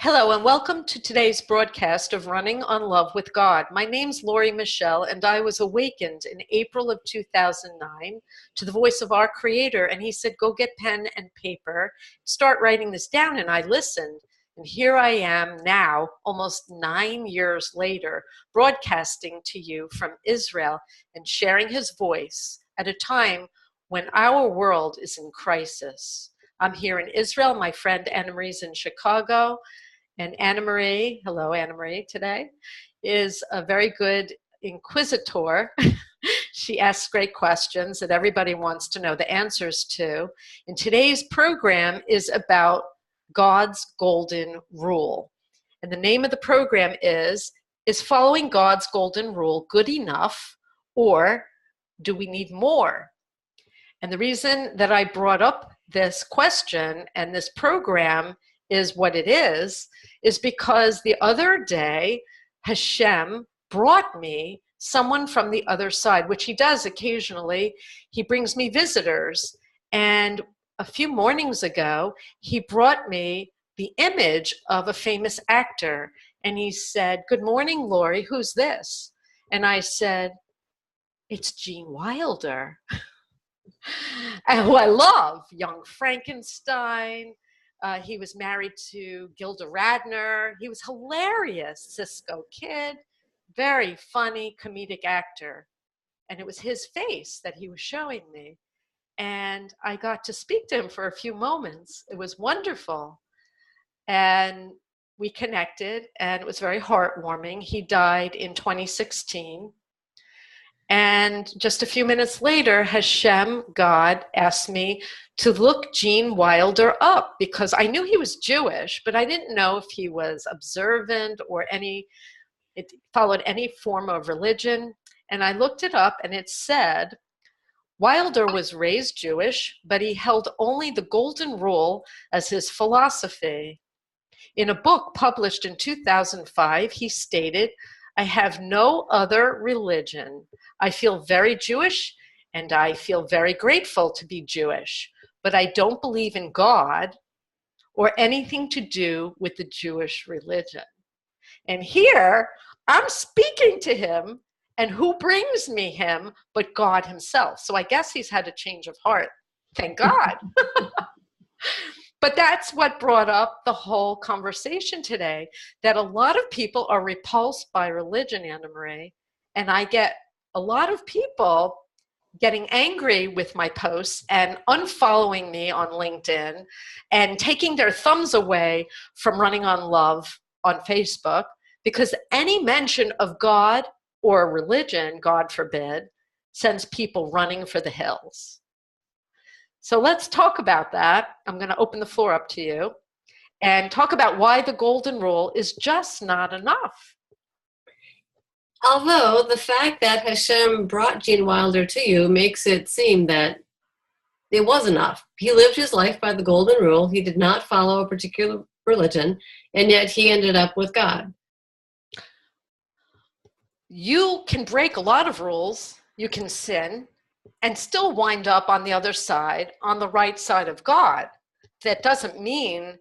Hello and welcome to today's broadcast of Running on Love with God. My name's Lori Michelle and I was awakened in April of 2009 to the voice of our Creator, and he said, go get pen and paper, start writing this down. And I listened, and here I am now, almost 9 years later, broadcasting to you from Israel and sharing his voice at a time when our world is in crisis. I'm here in Israel. My friend Anna Marie's in Chicago. And Anna Marie, hello Anna Marie today, is a very good inquisitor. She asks great questions that everybody wants to know the answers to. And today's program is about God's golden rule. And the name of the program is following God's golden rule good enough, or do we need more? And the reason that I brought up this question and this program is what it is because the other day Hashem brought me someone from the other side, which he does occasionally. He brings me visitors. And a few mornings ago, he brought me the image of a famous actor. And he said, "Good morning, Lori, who's this?" And I said, "It's Gene Wilder." And who I love, Young Frankenstein. He was married to Gilda Radner. He was hilarious, Cisco Kid, very funny comedic actor. And it was his face that he was showing me. And I got to speak to him for a few moments. It was wonderful. And we connected, and it was very heartwarming. He died in 2016. And just a few minutes later, Hashem, God, asked me to look Gene Wilder up because I knew he was Jewish, but I didn't know if he was observant or it followed any form of religion. And I looked it up, and it said Wilder was raised Jewish, but he held only the golden rule as his philosophy. In a book published in 2005, he stated, "I have no other religion. I feel very Jewish, and I feel very grateful to be Jewish, but I don't believe in God or anything to do with the Jewish religion." And here I'm speaking to him, and who brings me him but God himself? So I guess he's had a change of heart. Thank God. But that's what brought up the whole conversation today, that a lot of people are repulsed by religion, Anna Marie, and I get a lot of people getting angry with my posts and unfollowing me on LinkedIn and taking their thumbs away from Running on Love on Facebook because any mention of God or religion, God forbid, sends people running for the hills. So let's talk about that. I'm going to open the floor up to you and talk about why the golden rule is just not enough. Although the fact that Hashem brought Gene Wilder to you makes it seem that it was enough. He lived his life by the golden rule. He did not follow a particular religion, and yet he ended up with God. You can break a lot of rules. You can sin and still wind up on the other side, on the right side of God. That doesn't mean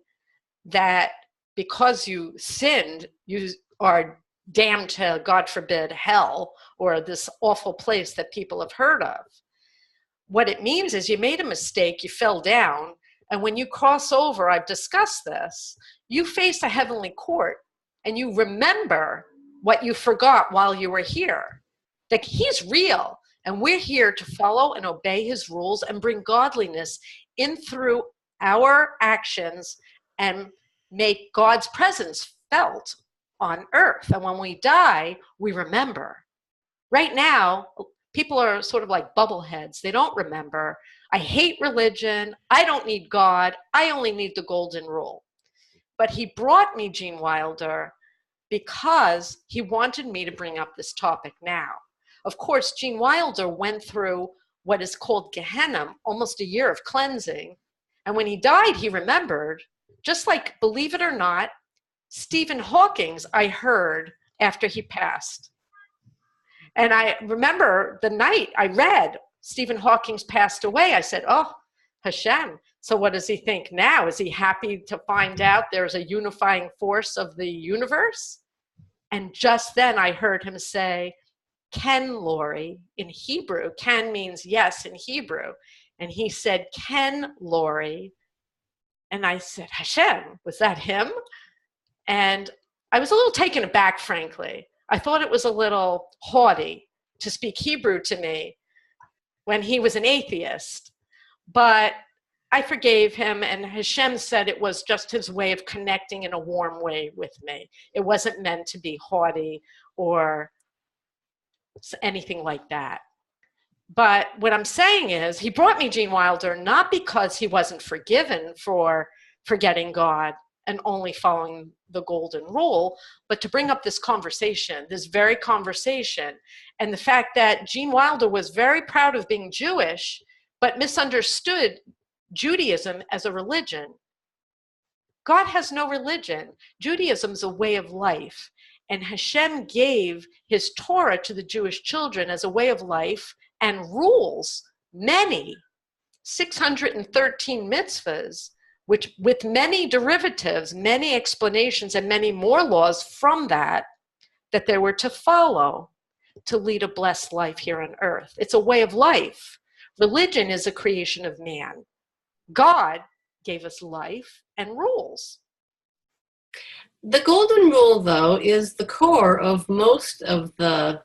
that because you sinned, you are damned to, God forbid, hell or this awful place that people have heard of. What it means is you made a mistake, you fell down, and when you cross over, I've discussed this, you face a heavenly court and you remember what you forgot while you were here. That he's real, and we're here to follow and obey his rules and bring godliness in through our actions and make God's presence felt on earth. And when we die, we remember. Right now, people are sort of like bubbleheads. They don't remember. I hate religion. I don't need God. I only need the golden rule. But he brought me Gene Wilder because he wanted me to bring up this topic now. Of course, Gene Wilder went through what is called Gehenna, almost a year of cleansing. And when he died, he remembered, just like, believe it or not, Stephen Hawking, I heard after he passed. And I remember the night I read Stephen Hawking passed away, I said, oh, Hashem, So what does he think now? Is he happy to find out there's a unifying force of the universe? And just then I heard him say, Ken, Lori, in Hebrew. Ken means yes in Hebrew. And he said, Ken, Lori. And I said, Hashem, was that him? And I was a little taken aback, frankly. I thought it was a little haughty to speak Hebrew to me when he was an atheist. But I forgave him, and Hashem said it was just his way of connecting in a warm way with me. It wasn't meant to be haughty or anything like that. But what I'm saying is, he brought me Gene Wilder not because he wasn't forgiven for forgetting God and only following the golden rule, but to bring up this conversation, this very conversation, and the fact that Gene Wilder was very proud of being Jewish, but misunderstood Judaism as a religion. God has no religion. Judaism is a way of life. And Hashem gave his Torah to the Jewish children as a way of life and rules, many, 613 mitzvahs, which with many derivatives, many explanations, and many more laws from that they were to follow to lead a blessed life here on earth. It's a way of life. Religion is a creation of man. God gave us life and rules. The golden rule, though, is the core of most of the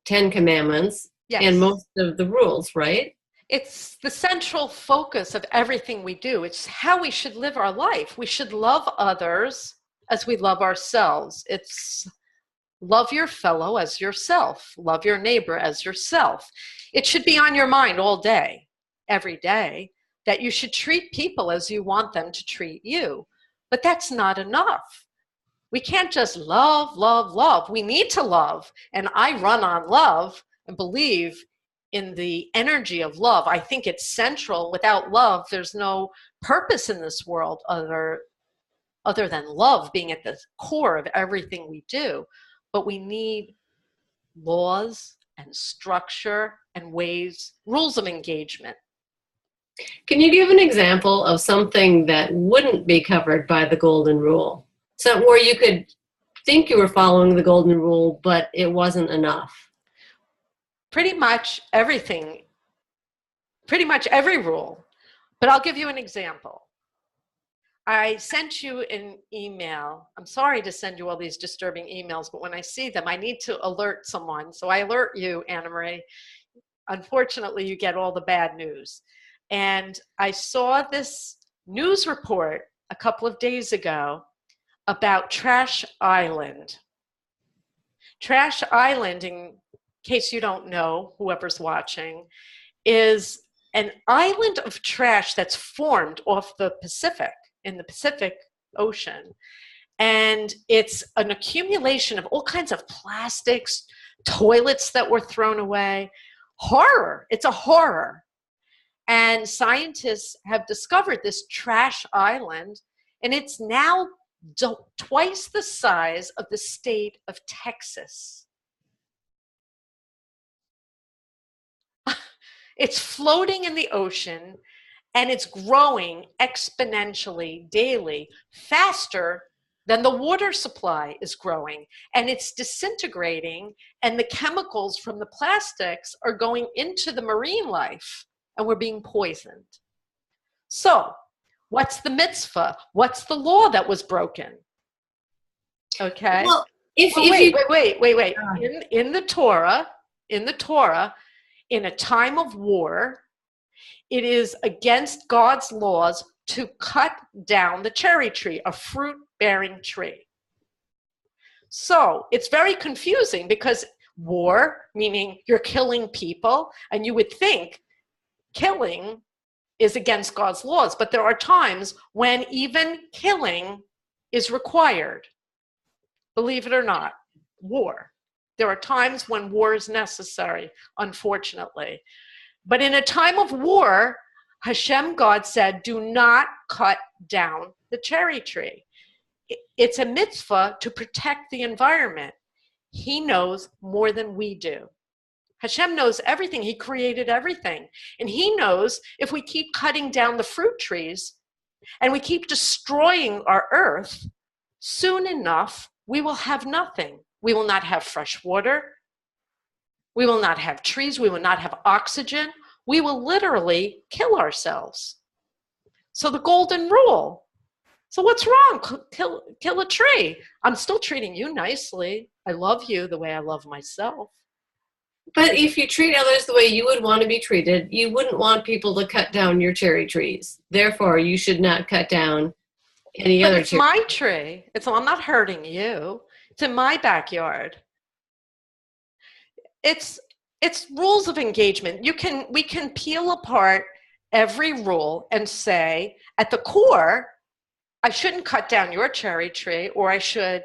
10 Commandments. Yes. And most of the rules, right? It's the central focus of everything we do. It's how we should live our life. We should love others as we love ourselves. It's love your fellow as yourself. Love your neighbor as yourself. It should be on your mind all day, every day, that you should treat people as you want them to treat you. But that's not enough. We can't just love, love, love. We need to love. And I run on love and believe in the energy of love. I think it's central. Without love, there's no purpose in this world other than love being at the core of everything we do. But we need laws and structure and ways, rules of engagement. Can you give an example of something that wouldn't be covered by the golden rule? Something where you could think you were following the golden rule, but it wasn't enough. Pretty much everything, pretty much every rule. But I'll give you an example. I sent you an email. I'm sorry to send you all these disturbing emails, but when I see them, I need to alert someone. So I alert you, Anna Marie. Unfortunately, you get all the bad news. And I saw this news report a couple of days ago about Trash Island. Trash Island, in case you don't know, whoever's watching, is an island of trash that's formed off the Pacific, in the Pacific Ocean. And it's an accumulation of all kinds of plastics, toilets that were thrown away. Horror. It's a horror. And scientists have discovered this trash island, and it's now twice the size of the state of Texas. It's floating in the ocean, and it's growing exponentially daily, faster than the water supply is growing. And it's disintegrating, and the chemicals from the plastics are going into the marine life, and we're being poisoned. So, what's the mitzvah? What's the law that was broken? Okay. Well, wait. In the Torah, in a time of war, it is against God's laws to cut down the cherry tree, a fruit-bearing tree. So it's very confusing because war, meaning you're killing people, and you would think killing is against God's laws, but there are times when even killing is required. Believe it or not, war. There are times when war is necessary, unfortunately. But in a time of war, Hashem, God said, do not cut down the cherry tree. It's a mitzvah to protect the environment. He knows more than we do. Hashem knows everything. He created everything. And he knows if we keep cutting down the fruit trees and we keep destroying our earth, soon enough, we will have nothing. We will not have fresh water. We will not have trees. We will not have oxygen. We will literally kill ourselves. So the golden rule. So what's wrong? Kill a tree. I'm still treating you nicely. I love you the way I love myself. But if you treat others the way you would want to be treated, you wouldn't want people to cut down your cherry trees. Therefore, you should not cut down any other tree. It's my tree. I'm not hurting you. It's in my backyard. It's rules of engagement. We can peel apart every rule and say, at the core, I shouldn't cut down your cherry tree, or I should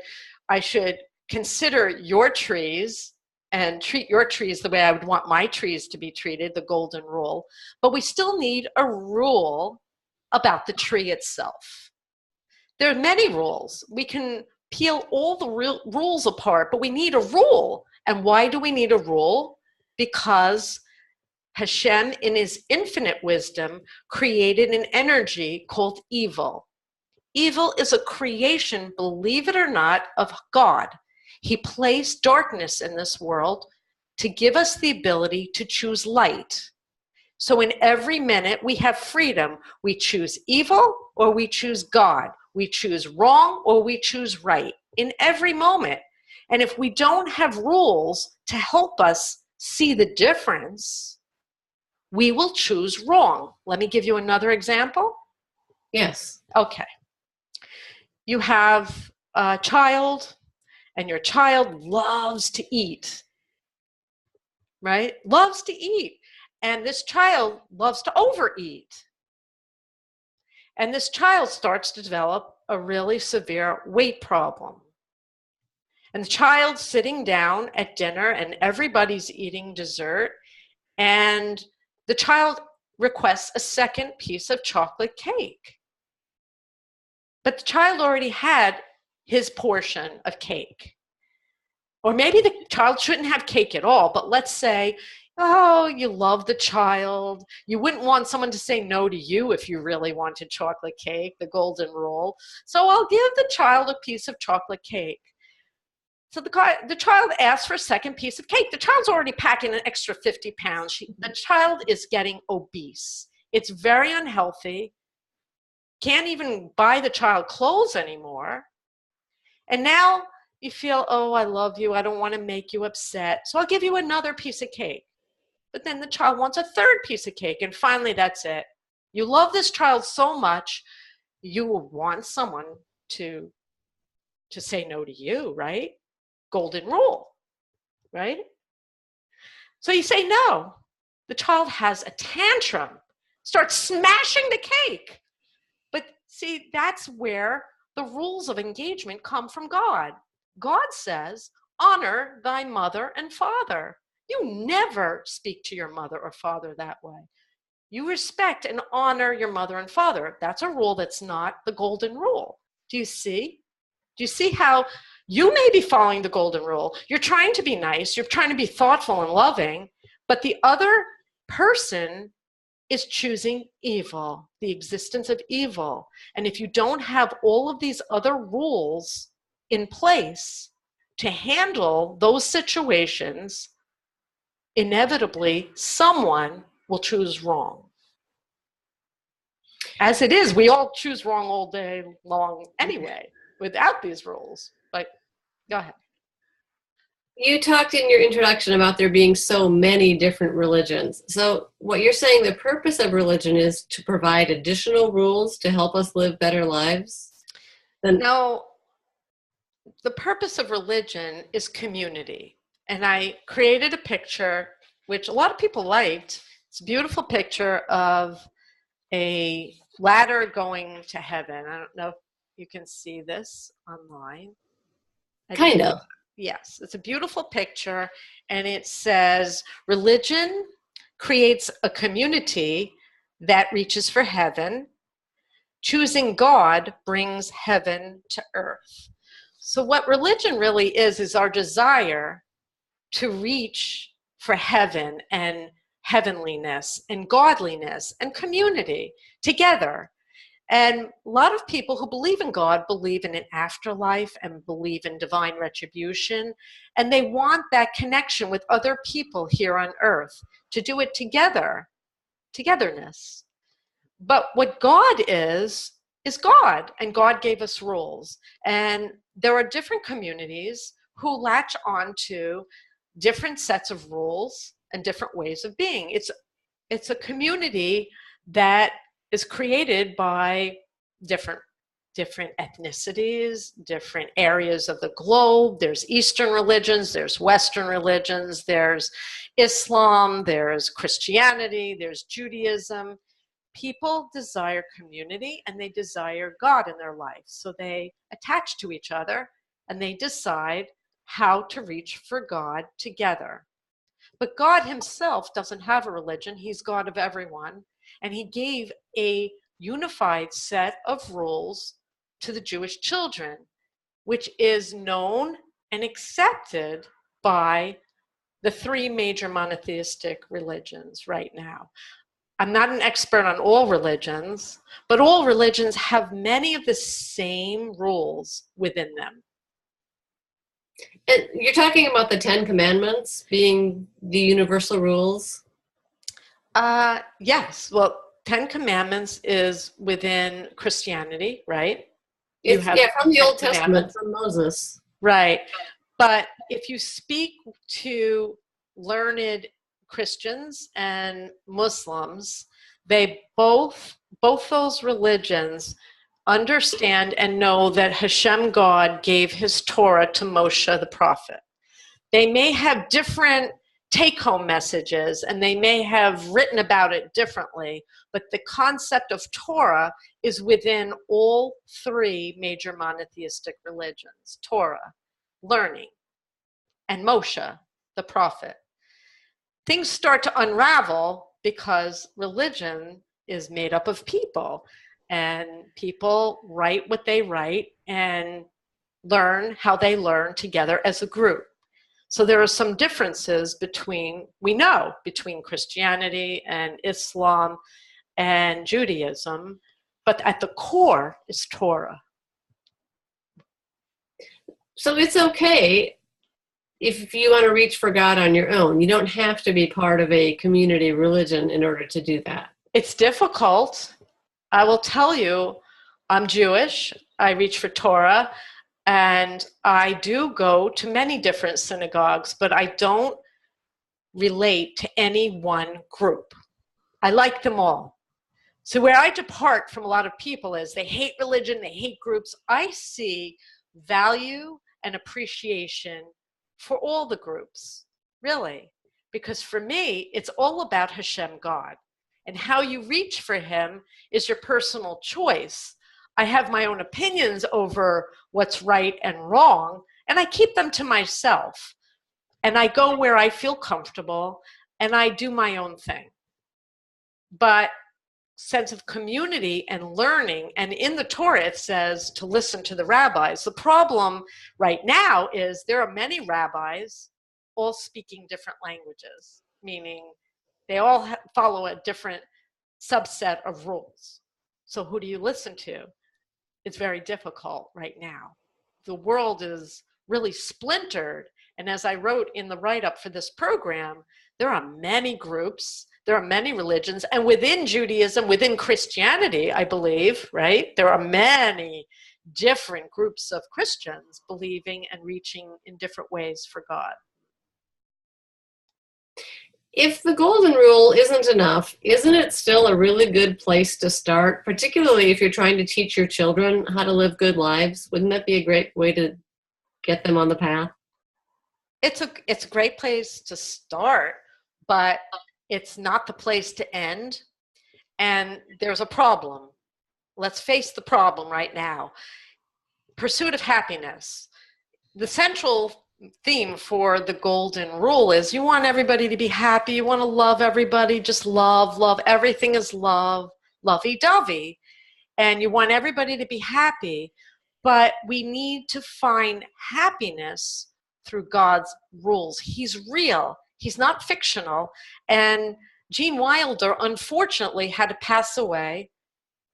consider your trees and treat your trees the way I would want my trees to be treated, the golden rule. But we still need a rule about the tree itself. There are many rules. We can peel all the rules apart, but we need a rule. And why do we need a rule? Because Hashem, in his infinite wisdom, created an energy called evil. Evil is a creation, believe it or not, of God. He placed darkness in this world to give us the ability to choose light. So in every minute, we have freedom. We choose evil or we choose God. We choose wrong or we choose right in every moment. And if we don't have rules to help us see the difference, we will choose wrong. Let me give you another example. Yes. Okay. You have a child, and your child loves to eat, right? Loves to eat. And this child loves to overeat. And this child starts to develop a really severe weight problem. And the child's sitting down at dinner and everybody's eating dessert, and the child requests a second piece of chocolate cake. But the child already had his portion of cake. Or maybe the child shouldn't have cake at all, but let's say, oh, you love the child. You wouldn't want someone to say no to you if you really wanted chocolate cake, the golden rule. So I'll give the child a piece of chocolate cake. So the child asks for a second piece of cake. The child's already packing an extra 50 pounds. The child is getting obese. It's very unhealthy. Can't even buy the child clothes anymore. And now you feel, oh, I love you. I don't want to make you upset. So I'll give you another piece of cake. But then the child wants a third piece of cake. And finally, that's it. You love this child so much, you will want someone to say no to you, right? Golden rule, right? So you say no. The child has a tantrum, starts smashing the cake. But see, that's where the rules of engagement come from God. God says, honor thy mother and father. You never speak to your mother or father that way. You respect and honor your mother and father. That's a rule that's not the golden rule. Do you see? Do you see how you may be following the golden rule? You're trying to be nice. You're trying to be thoughtful and loving, but the other person is choosing evil, the existence of evil. And if you don't have all of these other rules in place to handle those situations, inevitably someone will choose wrong. As it is, we all choose wrong all day long anyway, without these rules. But go ahead. You talked in your introduction about there being so many different religions. So what you're saying, the purpose of religion is to provide additional rules to help us live better lives? No, the purpose of religion is community. And I created a picture, which a lot of people liked. It's a beautiful picture of a ladder going to heaven. I don't know if you can see this online. Kind of. Yes, it's a beautiful picture, and it says, religion creates a community that reaches for heaven. Choosing God brings heaven to earth. So what religion really is our desire to reach for heaven and heavenliness and godliness and community together. And a lot of people who believe in God believe in an afterlife and believe in divine retribution. And they want that connection with other people here on earth to do it together, togetherness. But what God is God, and God gave us rules. And there are different communities who latch on to different sets of rules and different ways of being. It's a community that is created by different ethnicities, different areas of the globe. There's Eastern religions, there's Western religions, there's Islam, there's Christianity, there's Judaism. People desire community and they desire God in their life. So they attach to each other and they decide how to reach for God together. But God himself doesn't have a religion. He's God of everyone. And he gave a unified set of rules to the Jewish children, which is known and accepted by the three major monotheistic religions right now. I'm not an expert on all religions, but all religions have many of the same rules within them. And you're talking about the 10 Commandments being the universal rules? Yes. Well, 10 Commandments is within Christianity, right? It's, from the Old Testament, from Moses. Right. But if you speak to learned Christians and Muslims, they both those religions understand and know that Hashem God gave his Torah to Moshe the prophet. They may have different take-home messages and they may have written about it differently, but the concept of Torah is within all three major monotheistic religions: Torah, learning, and Moshe the prophet. Things start to unravel because religion is made up of people, and people write what they write and learn how they learn together as a group. So there are some differences between Christianity and Islam and Judaism, but at the core is Torah. So it's okay if you want to reach for God on your own. You don't have to be part of a community religion in order to do that. It's difficult. I will tell you, I'm Jewish. I reach for Torah, and I do go to many different synagogues, but I don't relate to any one group. I like them all. So where I depart from a lot of people is they hate religion, they hate groups. I see value and appreciation for all the groups, really. Because for me, it's all about Hashem God. And how you reach for him is your personal choice. I have my own opinions over what's right and wrong, and I keep them to myself. And I go where I feel comfortable, and I do my own thing. But sense of community and learning, and in the Torah it says to listen to the rabbis. The problem right now is there are many rabbis all speaking different languages, meaning they all follow a different subset of rules. So who do you listen to? It's very difficult right now. The world is really splintered. And as I wrote in the write-up for this program, there are many groups, there are many religions, and within Judaism, within Christianity, I believe, right? There are many different groups of Christians believing and reaching in different ways for God. If the golden rule isn't enough, isn't it still a really good place to start, particularly if you're trying to teach your children how to live good lives? Wouldn't that be a great way to get them on the path? It's a great place to start, but it's not the place to end. And there's a problem. Let's face the problem right now. Pursuit of happiness. The central theme for the golden rule is you want everybody to be happy. You want to love everybody. Just love. Everything is love, lovey-dovey. And you want everybody to be happy. But we need to find happiness through God's rules. He's real. He's not fictional. And Gene Wilder, unfortunately, had to pass away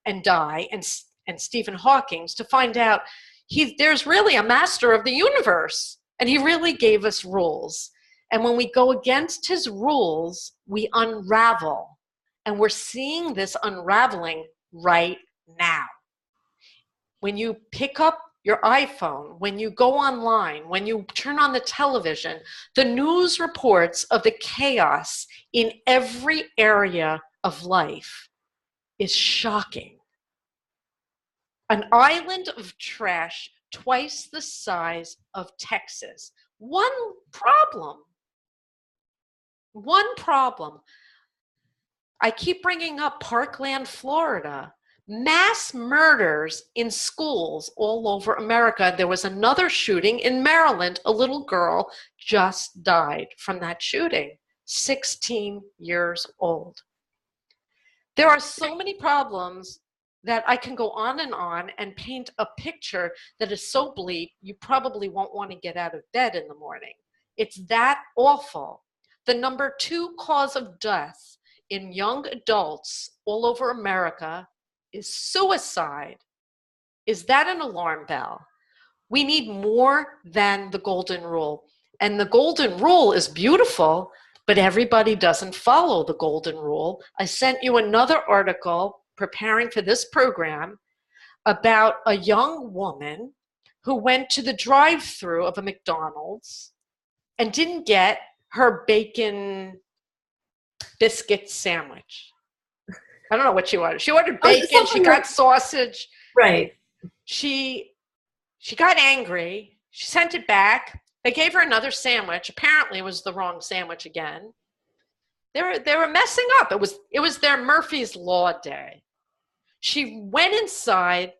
and die, and Stephen Hawking, to find out there's really a master of the universe, and he really gave us rules. And when we go against his rules, we unravel. And we're seeing this unraveling right now. When you pick up your iPhone, when you go online, when you turn on the television, the news reports of the chaos in every area of life is shocking. An island of trash twice the size of Texas. One problem. I keep bringing up Parkland, Florida. Mass murders in schools all over America. There was another shooting in Maryland. A little girl just died from that shooting, 16 years old. There are so many problems that I can go on and paint a picture that is so bleak, you probably won't want to get out of bed in the morning. It's that awful. The number 2 cause of death in young adults all over America is suicide. Is that an alarm bell? We need more than the golden rule. And the golden rule is beautiful, but everybody doesn't follow the golden rule. I sent you another article preparing for this program about a young woman who went to the drive-thru of a McDonald's and didn't get her bacon biscuit sandwich. I don't know what she ordered. She ordered bacon, she got sausage. Right. She got angry. She sent it back. They gave her another sandwich. Apparently it was the wrong sandwich again. They were messing up. It was their Murphy's Law day. She went inside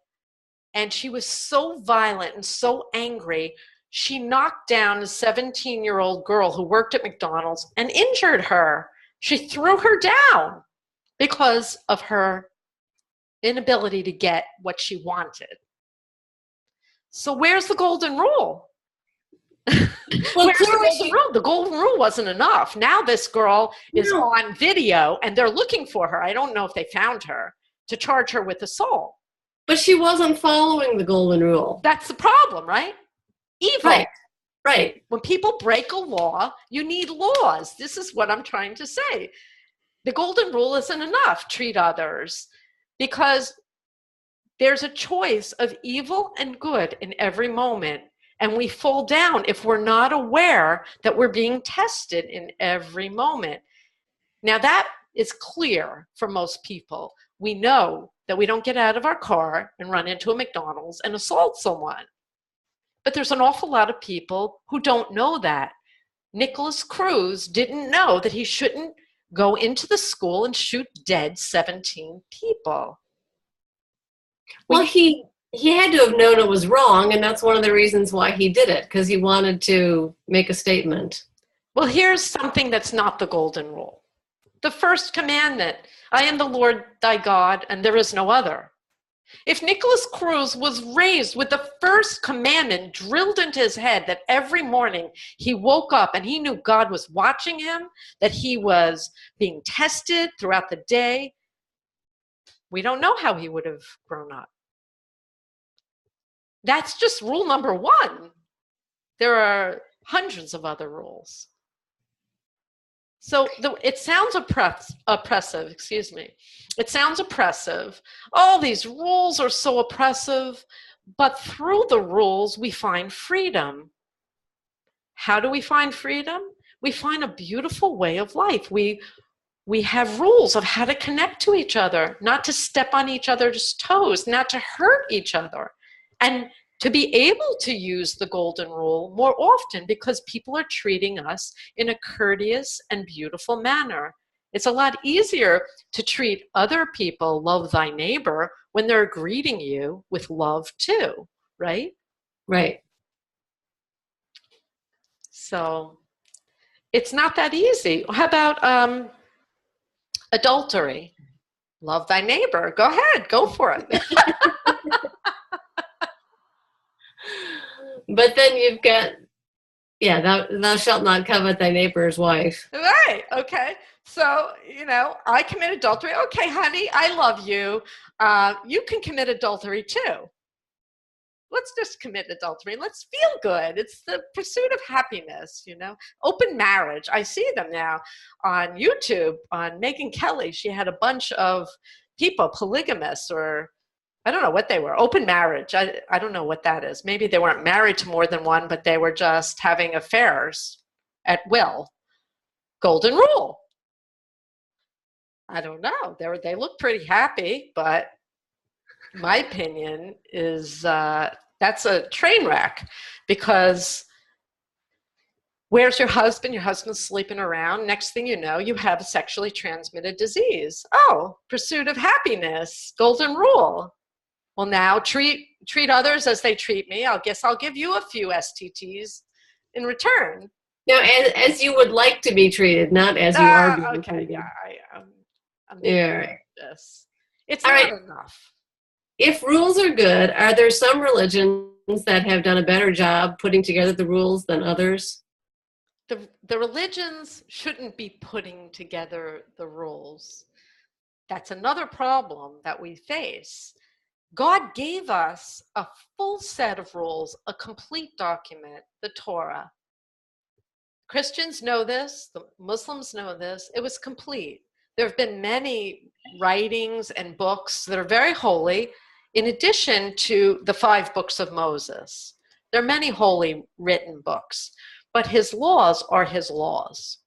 and she was so violent and so angry, she knocked down a 17-year-old girl who worked at McDonald's and injured her. She threw her down because of her inability to get what she wanted. So where's the golden rule? Well, where's the golden rule? The golden rule wasn't enough. Now this girl is on video and they're looking for her. I don't know if they found her to charge her with assault. But she wasn't following the golden rule. That's the problem, right? Evil. Right. When people break a law, you need laws. This is what I'm trying to say. The golden rule isn't enough. Treat others, because there's a choice of evil and good in every moment. And we fall down if we're not aware that we're being tested in every moment. Now that is clear for most people. We know that we don't get out of our car and run into a McDonald's and assault someone. But there's an awful lot of people who don't know that. Nicholas Cruz didn't know that he shouldn't go into the school and shoot dead 17 people. Well, he had to have known it was wrong, and that's one of the reasons why he did it, because he wanted to make a statement. Well, here's something that's not the golden rule. The first commandment, I am the Lord thy God, and there is no other. If Nicholas Cruz was raised with the first commandment drilled into his head, that every morning he woke up and he knew God was watching him, that he was being tested throughout the day, we don't know how he would have grown up. That's just rule number 1. There are hundreds of other rules. So it sounds oppressive, excuse me. It sounds oppressive. All these rules are so oppressive, but through the rules, we find freedom. How do we find freedom? We find a beautiful way of life. We have rules of how to connect to each other, not to step on each other's toes, not to hurt each other, and to be able to use the golden rule more often because people are treating us in a courteous and beautiful manner. It's a lot easier to treat other people, love thy neighbor, when they're greeting you with love too, right? Right. So it's not that easy. How about adultery? Love thy neighbor. Go ahead, go for it. But then you've got, Yeah, thou shalt not covet thy neighbor's wife. Right. Okay. So, I commit adultery. Okay, honey, I love you. You can commit adultery too. Let's just commit adultery and let's feel good. It's the pursuit of happiness, Open marriage. I see them now on YouTube on Megyn Kelly. She had a bunch of people, polygamists, or I don't know what they were. Open marriage. I don't know what that is. Maybe they weren't married to more than one, but they were just having affairs at will. Golden rule. I don't know. They look pretty happy, but my opinion is that's a train wreck, because where's your husband? Your husband's sleeping around. Next thing you know, you have a sexually transmitted disease. Oh, pursuit of happiness, golden rule. Well, now treat others as they treat me. I guess I'll give you a few STTs in return. No, as you would like to be treated, not as you are being treated. Yeah, I'm right. this. It's all not right. enough. If rules are good, are there some religions that have done a better job putting together the rules than others? The religions shouldn't be putting together the rules. That's another problem that we face. God gave us a full set of rules, a complete document, the Torah. Christians know this, the Muslims know this. It was complete. There have been many writings and books that are very holy, in addition to the 5 books of Moses. There are many holy written books, but his laws are his laws.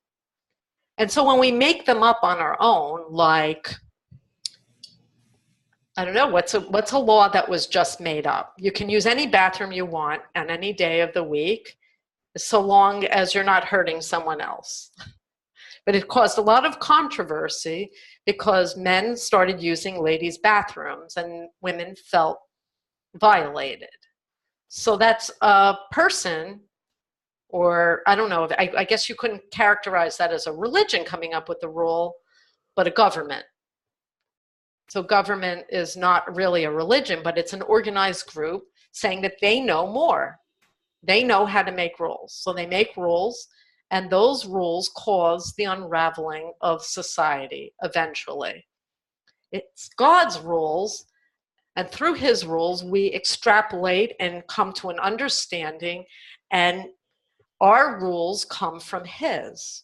And so when we make them up on our own, like, I don't know, what's a law that was just made up? You can use any bathroom you want on any day of the week, so long as you're not hurting someone else. But it caused a lot of controversy because men started using ladies' bathrooms and women felt violated. So that's a person, or I don't know, I guess you couldn't characterize that as a religion coming up with the rule, but a government. So government is not really a religion, but it's an organized group saying that they know more. They know how to make rules. So they make rules, and those rules cause the unraveling of society eventually. It's God's rules, and through his rules, we extrapolate and come to an understanding, and our rules come from his.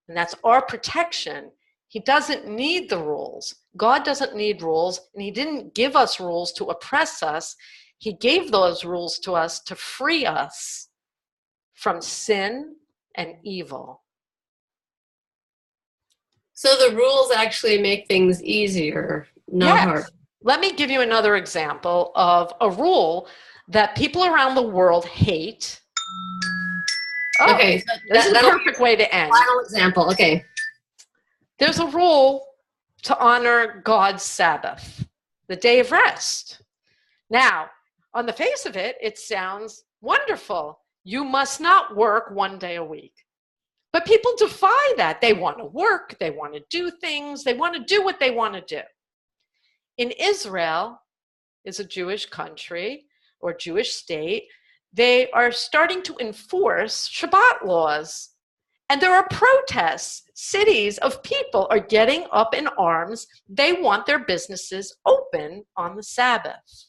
And that's our protection. He doesn't need the rules. God doesn't need rules, and he didn't give us rules to oppress us. He gave those rules to us to free us from sin and evil. So the rules actually make things easier, not hard. Let me give you another example of a rule that people around the world hate. Oh, okay, so this is a perfect way to end. Final example, okay. There's a rule to honor God's Sabbath, the day of rest. Now, on the face of it, it sounds wonderful. You must not work 1 day a week. But people defy that. They want to work, they want to do things, they want to do what they want to do. In Israel, is a Jewish country or Jewish state, they are starting to enforce Shabbat laws. And there are protests. Cities of people are getting up in arms. They want their businesses open on the Sabbath.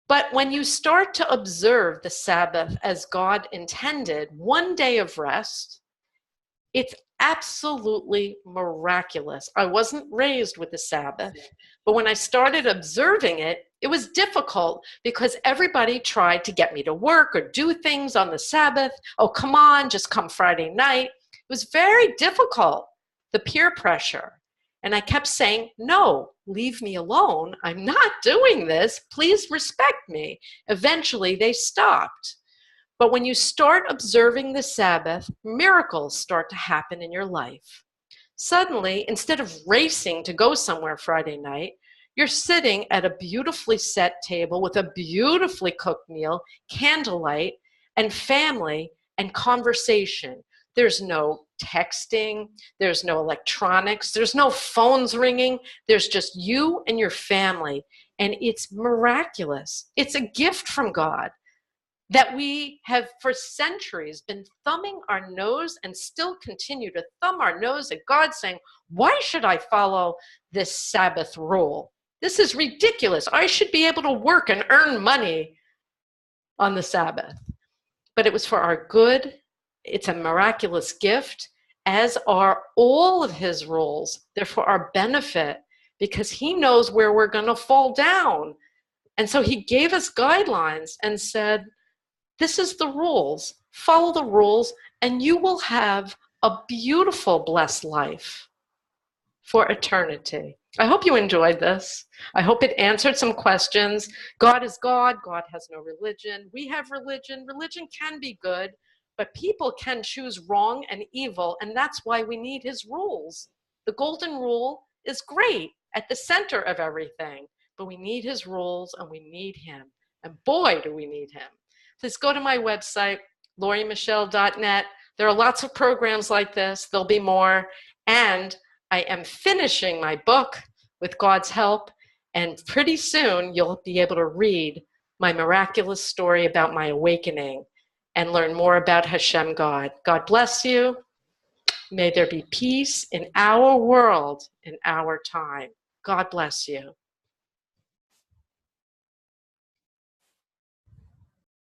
But when you start to observe the Sabbath as God intended, 1 day of rest, it's absolutely miraculous. I wasn't raised with the Sabbath, but when I started observing it, it was difficult because everybody tried to get me to work or do things on the Sabbath. Oh, come on, just come Friday night. It was very difficult, the peer pressure. And I kept saying, no, leave me alone. I'm not doing this. Please respect me. Eventually, they stopped. But when you start observing the Sabbath, miracles start to happen in your life. Suddenly, instead of racing to go somewhere Friday night, you're sitting at a beautifully set table with a beautifully cooked meal, candlelight, and family and conversation. There's no texting, there's no electronics, there's no phones ringing, there's just you and your family, and it's miraculous. It's a gift from God. that we have for centuries been thumbing our nose and still continue to thumb our nose at God, saying, why should I follow this Sabbath rule? This is ridiculous. I should be able to work and earn money on the Sabbath. But it was for our good. It's a miraculous gift, as are all of his rules. They're for our benefit, because he knows where we're going to fall down. And so he gave us guidelines and said, this is the rules. Follow the rules, and you will have a beautiful, blessed life for eternity. I hope you enjoyed this. I hope it answered some questions. God is God. God has no religion. We have religion. Religion can be good, but people can choose wrong and evil, and that's why we need his rules. The golden rule is great at the center of everything, but we need his rules, and we need him. And boy, do we need him. Please go to my website, lauriemichelle.net. There are lots of programs like this. There'll be more. And I am finishing my book with God's help. And pretty soon you'll be able to read my miraculous story about my awakening and learn more about Hashem God. God bless you. May there be peace in our world, in our time. God bless you.